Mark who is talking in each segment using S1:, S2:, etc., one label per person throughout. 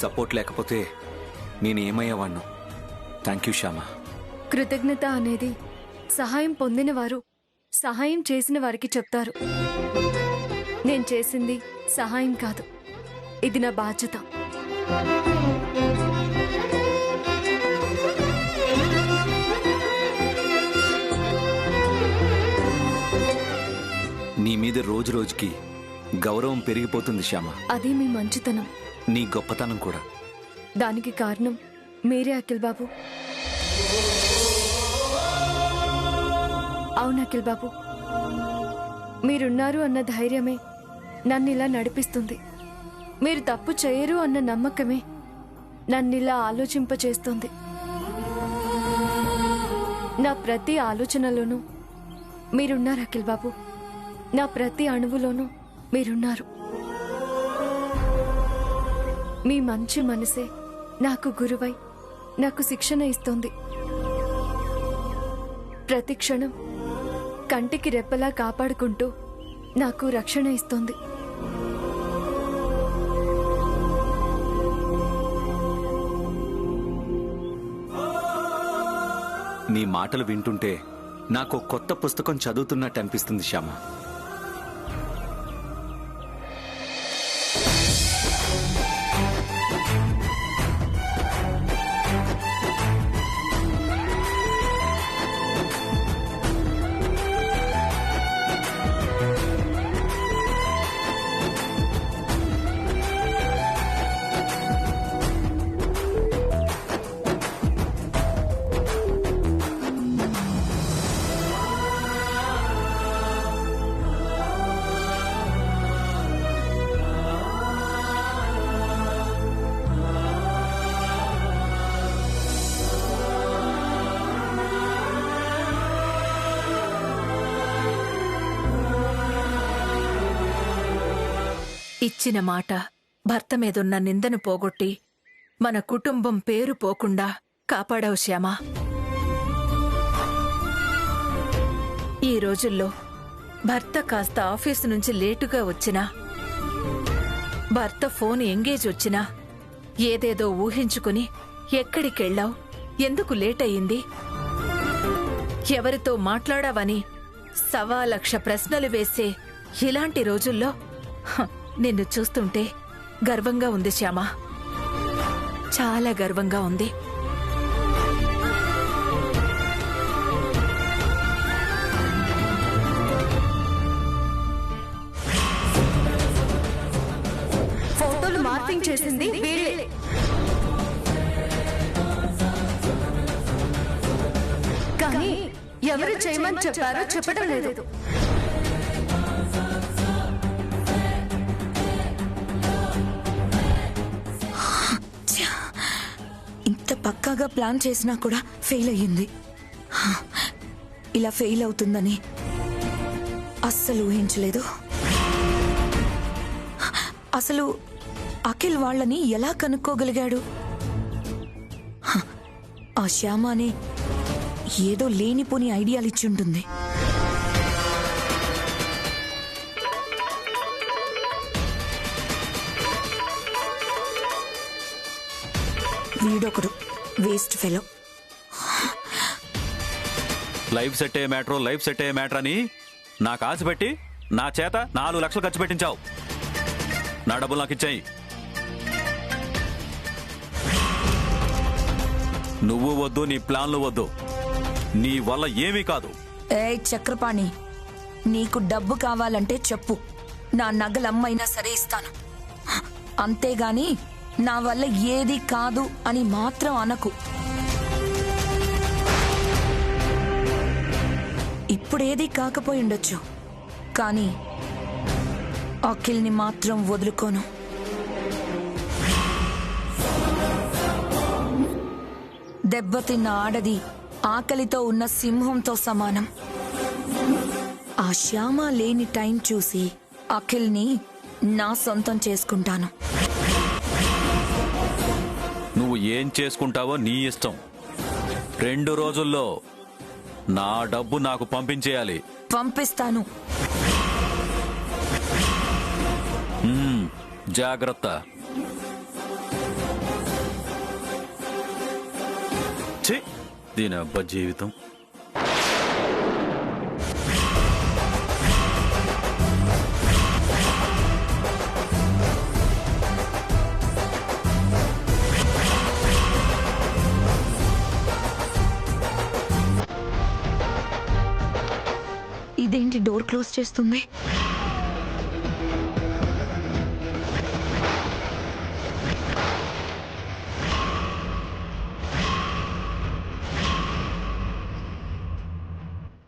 S1: Support లేకపోతే నేనేమయ్యేవాణ్ణు. Thank you Shyama.
S2: కృతజ్ఞత అనేది సహాయం పొందిన వారు సహాయం చేసిన వారికి చెప్తారు. నేను చేసింది సహాయం కాదు, ఇది నా బాధ్యత.
S1: నీ మీద రోజు రోజుకి గౌరవం పెరిగిపోతుంది శ్యామ.
S2: అది మీ మంచితనం,
S1: నీ గొప్పతనం కూడా.
S2: దానికి కారణం మీరే అఖిల్ బాబు. అవును అఖిల్ బాబు, మీరున్నారు అన్న ధైర్యమే నన్ను ఇలా నడిపిస్తుంది. మీరు తప్పు చేయరు అన్న నమ్మకమే నన్నిలా ఆలోచింపచేస్తుంది. నా ప్రతి ఆలోచనలోనూ మీరున్నారు అఖిల్ బాబు. నా ప్రతి అణువులోనూ మీరున్నారు. మీ మంచి మనసే నాకు గురువై నాకు శిక్షణ ఇస్తోంది. ప్రతి క్షణం కంటికి రెప్పలా కాపాడుకుంటూ నాకు రక్షణ ఇస్తోంది.
S1: నీ మాటలు వింటుంటే నాకు కొత్త పుస్తకం చదువుతున్నట్టు అనిపిస్తుంది శ్యామ.
S3: ఇచ్చిన మాట, భర్త మీదున్న నిందను పోగొట్టి మన కుటుంబం పేరు పోకుండా కాపాడావు శ్యామ. ఈ రోజుల్లో భర్త కాస్త ఆఫీసు నుంచి లేటుగా వచ్చినా, భర్త ఫోన్ ఎంగేజ్ వచ్చినా ఏదేదో ఊహించుకుని ఎక్కడికెళ్ళావు, ఎందుకు లేట్ అయింది, ఎవరితో మాట్లాడావని 1,00,000 ప్రశ్నలు వేసే ఇలాంటి రోజుల్లో నిన్ను చూస్తుంటే గర్వంగా ఉంది శ్యామ, చాలా గర్వంగా ఉంది.
S2: ఫోటోలు మార్పింగ్ చేసింది వీళ్ళే. కానీ ఎవరు చేయమని చెప్పారో చెప్పడం లేదు.
S4: పక్కాగా ప్లాన్ చేసినా కూడా ఫెయిల్ అయ్యింది. ఇలా ఫెయిల్ అవుతుందని అస్సలు ఊహించలేదు. అసలు అఖిల్ వాళ్ళని ఎలా కనుక్కోగలిగాడు? ఆ శ్యామని ఏదో లేనిపోని ఐడియాలు ఇచ్చుంటుంది. వీడొకడు వేస్ట్ ఫెలో.
S1: లైఫ్ సెట్ అయ్యే మ్యాటర్ అని నాకు ఆశ పెట్టి నా చేత 4 లక్షలు ఖర్చు పెట్టించావు. నా డబ్బులు నాకు ఇచ్చాయి. నువ్వు వద్దు, నీ ప్లాన్లు వద్దు, నీ వల్ల ఏమీ కాదు.
S4: ఏయ్ చక్రపాణి, నీకు డబ్బు కావాలంటే చెప్పు, నా నగలమ్మైనా సరే ఇస్తాను. అంతేగాని నా వల్ల ఏది కాదు అని మాత్రం అనకు. ఇప్పుడేది కాకపోయి ఉండొచ్చు, కానీ అఖిల్ని మాత్రం వదులుకోను. దెబ్బతిన్న ఆడది ఆకలితో ఉన్న సింహంతో సమానం. ఆ శ్యామ లేని టైం చూసి అఖిల్ని నా సొంతం చేసుకుంటాను.
S1: నువ్వు ఏం చేసుకుంటావో నీ ఇష్టం. 2 రోజుల్లో నా డబ్బు నాకు పంపించేయాలి.
S4: పంపిస్తాను.
S1: జాగ్రత్త. ఛీ, దీని అబ్బా జీవితం.
S4: ఇదేంటి డోర్ క్లోజ్ చేస్తుంది?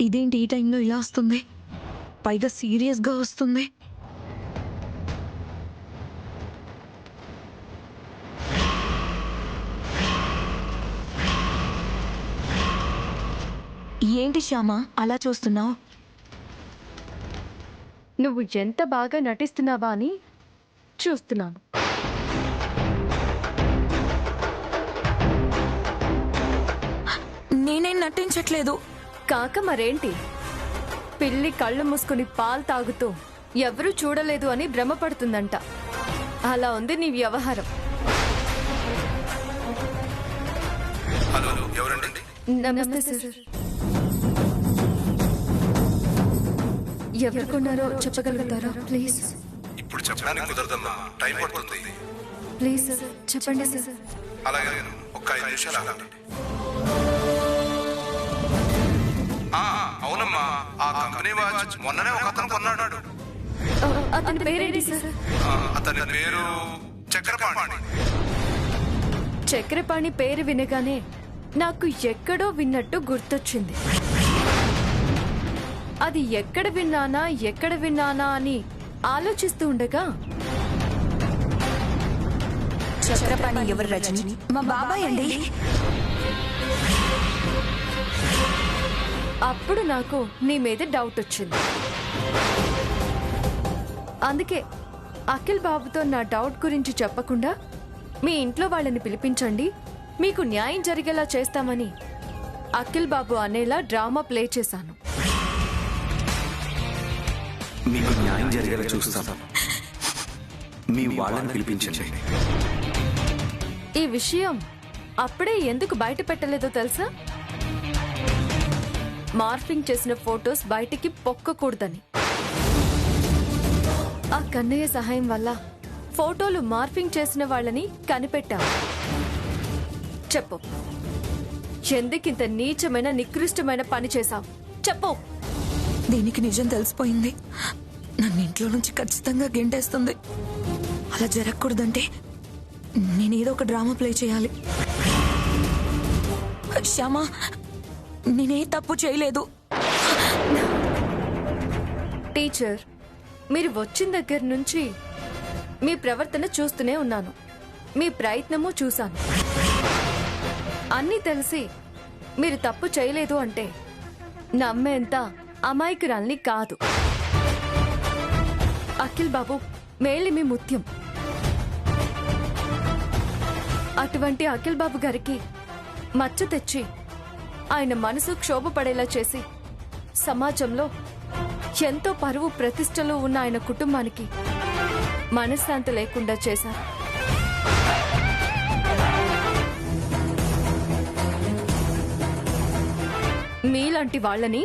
S4: ఇదేంటి ఈ టైంలో ఇలా వస్తుంది? పైగా సీరియస్గా వస్తుంది. ఏంటి శ్యామ అలా చూస్తున్నావు?
S2: నువ్వు ఎంత బాగా నటిస్తున్నావా అని చూస్తున్నాను.
S4: నేనేం నటించట్లేదు.
S2: కాక మరేంటి? పిల్లి కళ్ళు మూసుకుని పాలు తాగుతూ ఎవరూ చూడలేదు అని భ్రమపడుతుందంట. అలా ఉంది నీ వ్యవహారం.
S5: హలో, ఎవరండి?
S2: నమస్తే సార్. ఎవరు కొన్నారో చెప్పగలుగుతారా ప్లీజ్?
S5: ఇప్పుడు చెప్పడానికి కుదరదమ్మా, టైం పడుతుంది.
S2: ప్లీజ్ సార్ చెప్పండి సార్.
S5: అలాగే ఒక్క 5 నిమిషాలు ఆగండి. అవునమ్మా, ఆ కంపెనీ వాచ్ మొన్ననే ఒక అతను కొన్నాడు.
S2: అతని పేరేంటి సార్?
S5: అతని పేరు చక్రపాణి.
S2: చక్రపాణి పేరు వినగానే నాకు ఎక్కడో విన్నట్టు గుర్తొచ్చింది. అది ఎక్కడ విన్నానా అని ఆలోచిస్తూ ఉండగా
S4: చక్రపాణి ఎవరు రజని? మా బాబాయ్ అండి.
S2: అప్పుడు నాకు నీ మీద డౌట్ వచ్చింది. అందుకే అఖిల్ బాబుతో నా డౌట్ గురించి చెప్పకుండా మీ ఇంట్లో వాళ్ళని పిలిపించండి, మీకు న్యాయం జరిగేలా చేస్తామని అఖిల్ బాబు అనేలా డ్రామా ప్లే చేశాను.
S6: మీకు న్యాయం జరిగేలా చూస్తాం. మీ వాళ్ళని పిలిపించండి.
S2: ఈ విషయం అప్పుడే ఎందుకు బయట పెట్టలేదో తెలుసా? మార్ఫింగ్ చేసిన ఫోటోస్ బయటికి పొక్కకూడదని. ఆ కన్నయ్య సహాయం వల్ల ఫోటోలు మార్ఫింగ్ చేసిన వాళ్ళని కనిపెట్టావు. చెప్పు, ఎందుకింత నీచమైన నికృష్టమైన పని చేశావు? చెప్పు.
S4: దీనికి నిజం తెలిసిపోయింది. నన్ను ఇంట్లో నుంచి ఖచ్చితంగా గెంటేస్తుంది. అలా జరగకూడదంటే నేనేదో ఒక డ్రామా ప్లే చేయాలి. శ్యామ, నేనే తప్పు చేయలేదు.
S2: టీచర్, మీరు వచ్చిన దగ్గర నుంచి మీ ప్రవర్తన చూస్తూనే ఉన్నాను, మీ ప్రయత్నము చూశాను. అన్నీ తెలిసి మీరు తప్పు చేయలేదు అంటే నమ్మేంత అమాయకురాల్ని కాదు. అఖిల్ బాబు మేలిమి ముత్యం. అటువంటి అఖిల్ బాబు గారికి మచ్చ తెచ్చి ఆయన మనసు క్షోభపడేలా చేసి సమాజంలో ఎంతో పరువు ప్రతిష్టలు ఉన్న ఆయన కుటుంబానికి మనశ్శాంతి లేకుండా చేశారు. మీలాంటి వాళ్ళని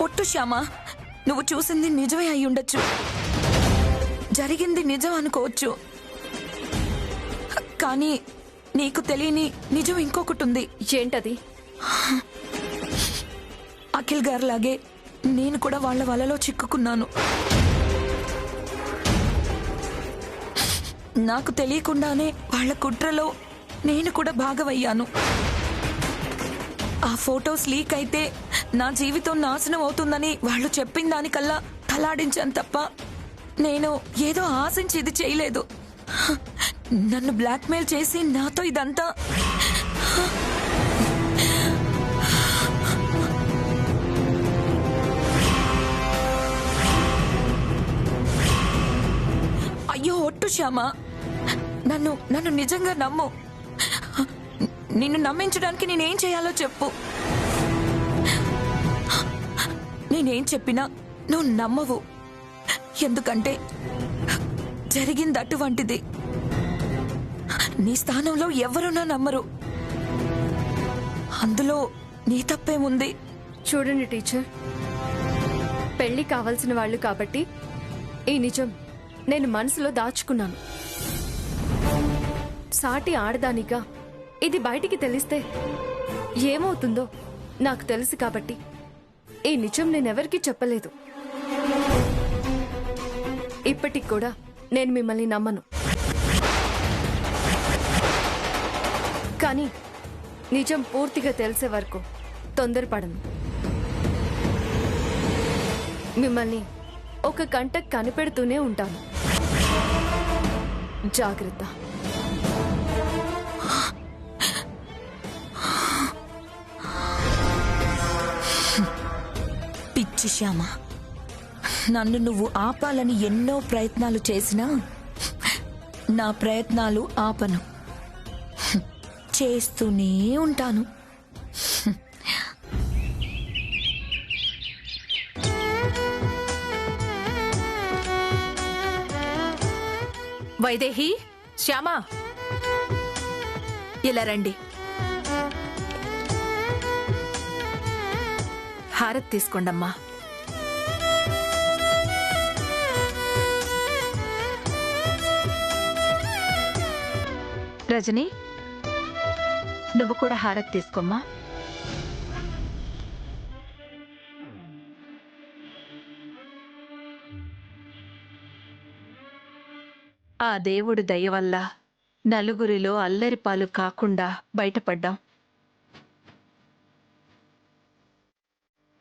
S4: ఒట్టు శ్యామ, నువ్వు చూసింది నిజమే అయి ఉండొచ్చు, జరిగింది నిజం అనుకోవచ్చు. కానీ నీకు తెలియని నిజం ఇంకొకటి ఉంది.
S2: ఏంటది?
S4: అఖిల్ గారిలాగే నేను కూడా వాళ్ళ వలలో చిక్కుకున్నాను. నాకు తెలియకుండానే వాళ్ళ కుట్రలో నేను కూడా భాగమయ్యాను. ఆ ఫోటోస్ లీక్ అయితే నా జీవితం నాశనం అవుతుందని వాళ్ళు చెప్పిన దానికల్లా తలాడించాను తప్ప నేను ఏదో ఆశించి ఇది చేయలేదు. నన్ను బ్లాక్మెయిల్ చేసి నాతో ఇదంతా. అయ్యో ఒట్టు శ్యామ, నన్ను నిజంగా నమ్ము. నిన్ను నమ్మించడానికి నేనేం చేయాలో చెప్పు. నేనేం చెప్పినా నువ్వు నమ్మవు. ఎందుకంటే జరిగింది అటువంటిది. నీ స్థానంలో ఎవరున్నా నమ్మరు. అందులో నీ తప్పేముంది?
S2: చూడండి టీచర్, పెళ్లి కావాల్సిన వాళ్ళు కాబట్టి ఈ నిజం నేను మనసులో దాచుకున్నాను. సాటి ఆడదానిగా ఇది బయటికి తెలిస్తే ఏమవుతుందో నాకు తెలుసు కాబట్టి ఈ నిజం నేనెవరికీ చెప్పలేదు. ఇప్పటికి కూడా నేను మిమ్మల్ని నమ్మను. కానీ నిజం పూర్తిగా తెలిసే వరకు తొందరపడను. మిమ్మల్ని ఒక కంటకు కనిపెడుతూనే ఉంటాను. జాగ్రత్త.
S4: పిచ్చి శ్యామ, నన్ను నువ్వు ఆపాలని ఎన్నో ప్రయత్నాలు చేసినా నా ప్రయత్నాలు ఆపను. చేస్తూనే ఉంటాను.
S3: వైదేహి, శ్యామా, ఇలా రండి. హారతి తీసుకోండమ్మా. రజని, నువ్వు కూడా హారతి తీసుకోమ్మా. ఆ దేవుడి దయ వల్ల నలుగురిలో అల్లరిపాలు కాకుండా బయటపడ్డాం.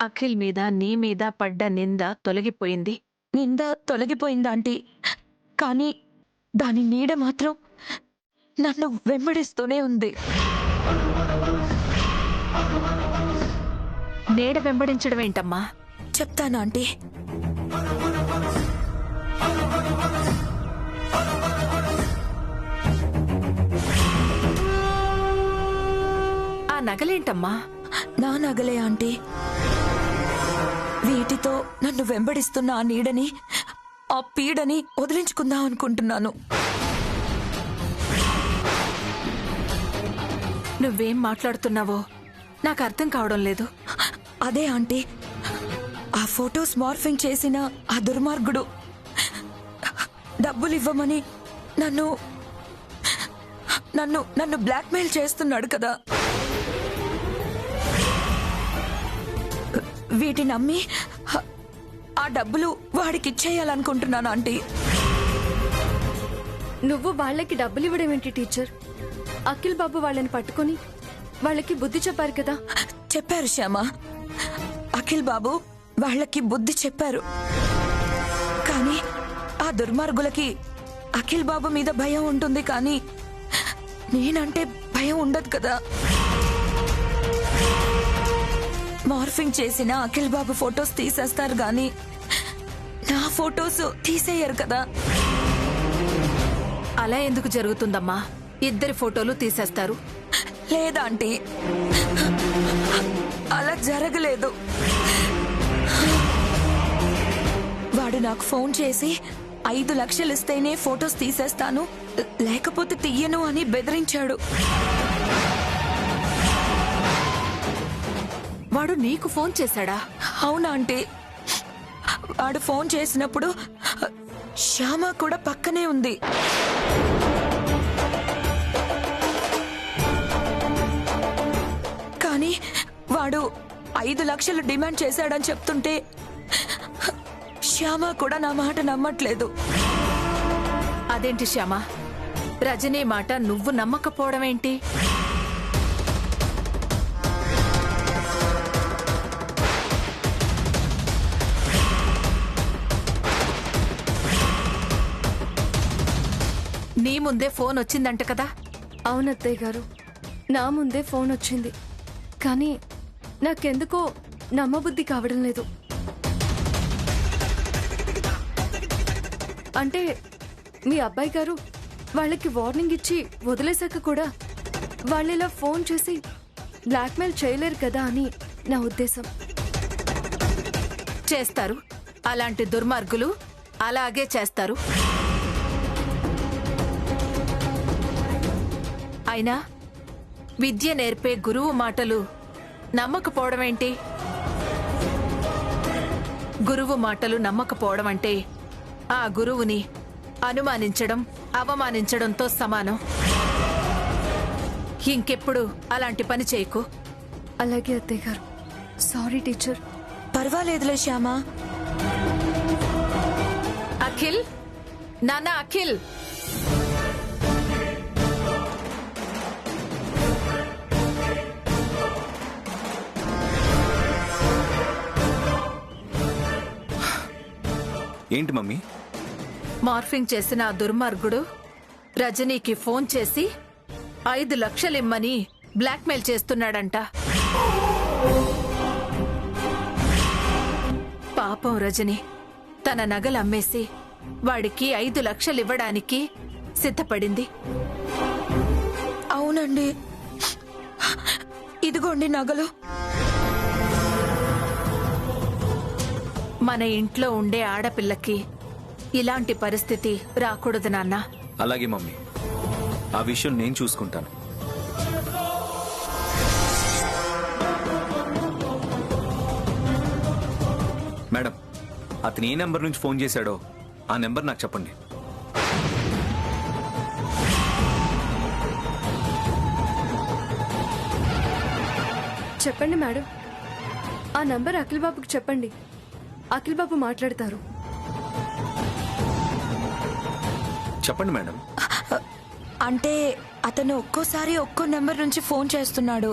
S3: అఖిల్ మీద నీ మీద పడ్డ నింద తొలగిపోయింది.
S4: నింద తొలగిపోయిందా ఆంటీ? కానీ దాని నీడ మాత్రం నన్ను వెంబడిస్తూనే ఉంది.
S3: నీడ వెంబడించడం ఏంటమ్మా?
S4: చెప్తాను ఆంటీ.
S3: ఆ నగలేంటమ్మా?
S4: నా నగలే ఆంటీ. వీటితో నన్ను వెంబడిస్తున్న ఆ నీడని, ఆ పీడని వదిలించుకుందాం అనుకుంటున్నాను.
S3: నువ్వేం మాట్లాడుతున్నావో నాకు అర్థం కావడం లేదు.
S4: అదే ఆంటీ, ఆ ఫొటోస్ మార్ఫింగ్ చేసిన ఆ దుర్మార్గుడు డబ్బులు ఇవ్వమని నన్ను నన్ను నన్ను బ్లాక్మెయిల్ చేస్తున్నాడు కదా. వీటిని అమ్మి ఆ డబ్బులు వాడికి ఇచ్చేయాలనుకుంటున్నాను ఆంటీ.
S2: నువ్వు వాళ్ళకి డబ్బులు ఇవ్వడం ఏంటి టీచర్? అఖిల్ బాబు వాళ్ళని పట్టుకొని వాళ్ళకి బుద్ధి చెప్పారు కదా.
S4: చెప్పారు శ్యామ, అఖిల్ బాబు వాళ్ళకి బుద్ధి చెప్పారు. కానీ ఆ దుర్మార్గులకి అఖిల్ బాబు మీద భయం ఉంటుంది, కానీ నేనంటే భయం ఉండదు కదా. మార్ఫింగ్ చేసిన అఖిల్ బాబు ఫొటోస్ తీసేస్తారు గాని నా ఫొటోస్ తీసేయరు కదా.
S3: అలా ఎందుకు జరుగుతుందమ్మా? ఇద్దరి ఫోటోలు తీసేస్తారు.
S4: లేదా ఆంటీ, అలా జరగలేదు. వాడు నాకు ఫోన్ చేసి 5 లక్షలు ఇస్తేనే ఫొటోస్ తీసేస్తాను, లేకపోతే తీయను అని బెదిరించాడు.
S3: వాడు నీకు ఫోన్ చేశాడా?
S4: అవునా ఆంటీ? వాడు ఫోన్ చేసినప్పుడు శ్యామ కూడా పక్కనే ఉంది. కానీ వాడు 5 లక్షలు డిమాండ్ చేశాడని చెప్తుంటే శ్యామ కూడా నా మాట నమ్మట్లేదు.
S3: అదేంటి శ్యామ, రజనీ మాట నువ్వు నమ్మకపోవడం ఏంటి? నీ ముందే ఫోన్ వచ్చిందంట కదా?
S2: అవునత్తయ్య గారు, నా ముందే ఫోన్ వచ్చింది. కానీ నాకెందుకో నమ్మబుద్ధి కావడం లేదు. అంటే మీ అబ్బాయి గారు వాళ్ళకి వార్నింగ్ ఇచ్చి వదిలేశాక కూడా వాళ్ళిలా ఫోన్ చేసి బ్లాక్మెయిల్ చేయలేరు కదా అని నా ఉద్దేశం.
S3: చేస్తారు. అలాంటి దుర్మార్గులు అలాగే చేస్తారు. అయినా విద్య నేర్పే గురువు మాటలు నమ్మకపోవడం ఏంటి? గురువు మాటలు నమ్మకపోవడం అంటే ఆ గురువుని అనుమానించడం, అవమానించడంతో సమానం. ఇంకెప్పుడు అలాంటి పని చేయకు.
S2: అలాగే అత్తయ్య గారు. Sorry teacher.
S4: పర్వాలేదులే శ్యామా.
S3: అఖిల్, నాన్న అఖిల్.
S6: ఏంటి మమ్మీ?
S3: మార్ఫింగ్ చేసిన ఆ దుర్మార్గుడు రజనీకి ఫోన్ చేసి 5 లక్షలిమ్మని బ్లాక్మెయిల్ చేస్తున్నాడంట. పాపం రజని తన నగలు అమ్మేసి వాడికి 5 లక్షలివ్వడానికి సిద్ధపడింది.
S4: అవునండి, ఇదిగోండి నగలు.
S3: మన ఇంట్లో ఉండే ఆడపిల్లకి ఇలాంటి పరిస్థితి రాకూడదు నాన్న.
S6: అలాగే మమ్మీ, ఆ విషయం నేను చూసుకుంటాను. మేడం, అతను ఏ నెంబర్ నుంచి ఫోన్ చేశాడో ఆ నెంబర్ నాకు చెప్పండి.
S2: చెప్పండి మేడం. ఆ నంబర్ అఖిల్ బాబుకి చెప్పండి. అఖిల్ బాబు మాట్లాడతారు.
S6: చెప్పండి మేడం.
S4: అంటే అతను ఒక్కోసారి ఒక్కో నెంబర్ నుంచి ఫోన్ చేస్తున్నాడు.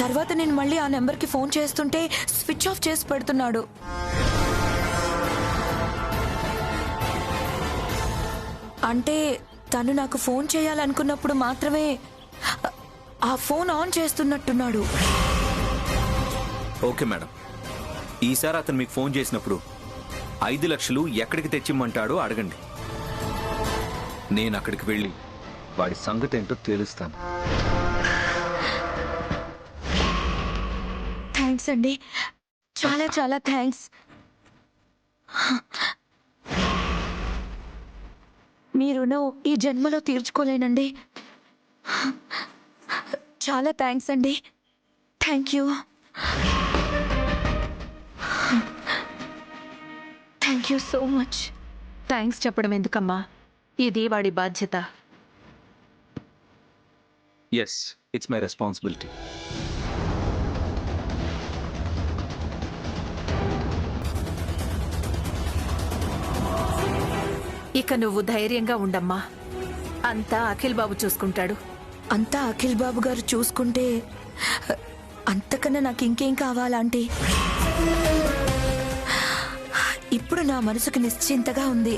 S4: తర్వాత నేను మళ్ళీ ఆ నెంబర్కి ఫోన్ చేస్తుంటే స్విచ్ ఆఫ్ చేసి పెడుతున్నాడు. అంటే తను నాకు ఫోన్ చేయాలనుకున్నప్పుడు మాత్రమే ఆ ఫోన్ ఆన్ చేస్తున్నట్టున్నాడు.
S6: ఓకే మేడం, ఈసారి అతను మీకు ఫోన్ చేసినప్పుడు 5 లక్షలు ఎక్కడికి తెచ్చిమ్మంటాడో అడగండి. నేను అక్కడికి వెళ్ళి వాడి సంగతి ఏంటో తేలుస్తాను.
S4: థ్యాంక్స్ అండి, చాలా చాలా థ్యాంక్స్. మీ రుణం ఈ జన్మలో తీర్చుకోలేనండి. చాలా థ్యాంక్స్ అండి. Thank you. Thank you so much.
S3: Thanks చెప్పడం ఎందుకమ్మా? ఇది వాడి బాధ్యత.
S6: Yes, it's my responsibility.
S3: ఇక నువ్వు ధైర్యంగా ఉండమ్మా. అంతా అఖిల్ బాబు చూసుకుంటాడు.
S4: అంతా అఖిల్ బాబు గారు చూసుకుంటే అంతకన్నా నాకు ఇంకేం కావాలంటే ఇప్పుడు నా మనసుకు నిశ్చింతగా ఉంది.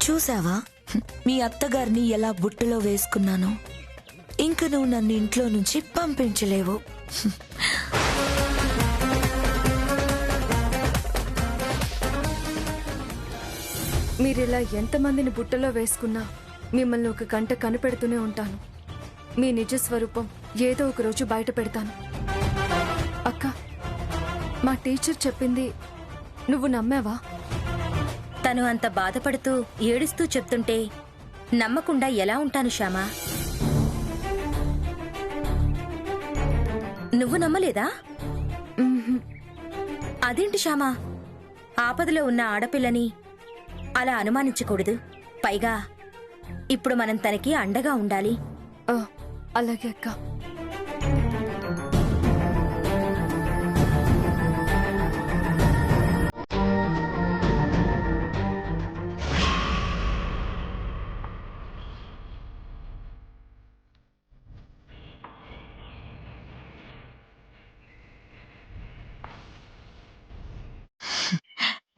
S4: చూసావా మీ అత్తగారిని ఎలా బుట్టలో వేసుకున్నాను? ఇంక నువ్వు నన్ను ఇంట్లో నుంచి పంపించలేవు.
S2: మీరిలా ఎంతమందిని బుట్టలో వేసుకున్నా మిమ్మల్ని ఒక గంట కనిపెడుతూనే ఉంటాను. మీ నిజ స్వరూపం ఏదో ఒక రోజు బయట పెడతాను. అక్క, మా టీచర్ చెప్పింది నువ్వు నమ్మావా?
S7: తను అంత బాధపడుతూ ఏడుస్తూ చెప్తుంటే నమ్మకుండా ఎలా ఉంటాను శ్యామా? నువ్వు నమ్మలేదా? అదేంటి శ్యామా, ఆపదలో ఉన్న ఆడపిల్లని అలా అనుమానించకూడదు. పైగా ఇప్పుడు మనం తనకి అండగా ఉండాలి.
S2: అలాగే అక్క.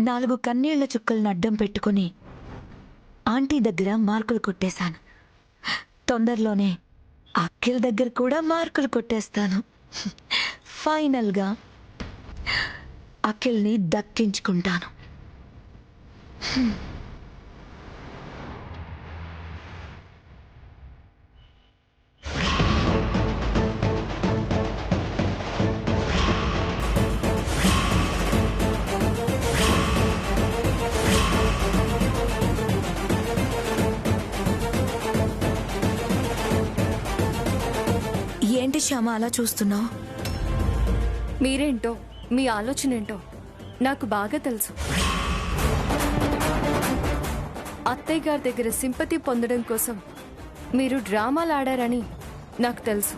S4: నాలుగు కన్నీళ్ల చుక్కలను అడ్డం పెట్టుకుని ఆంటీ దగ్గర మార్కులు కొట్టేశాను. తొందరలోనే అఖిల్ దగ్గర కూడా మార్కులు కొట్టేస్తాను. ఫైనల్గా అఖిల్ని దక్కించుకుంటాను. ఏంటి శ్యామ అలా చూస్తున్నావు?
S2: మీరేంటో మీ ఆలోచన ఏంటో నాకు బాగా తెలుసు. అత్తయ్య గారి దగ్గర సింపతి పొందడం కోసం మీరు డ్రామాలు ఆడారని నాకు తెలుసు.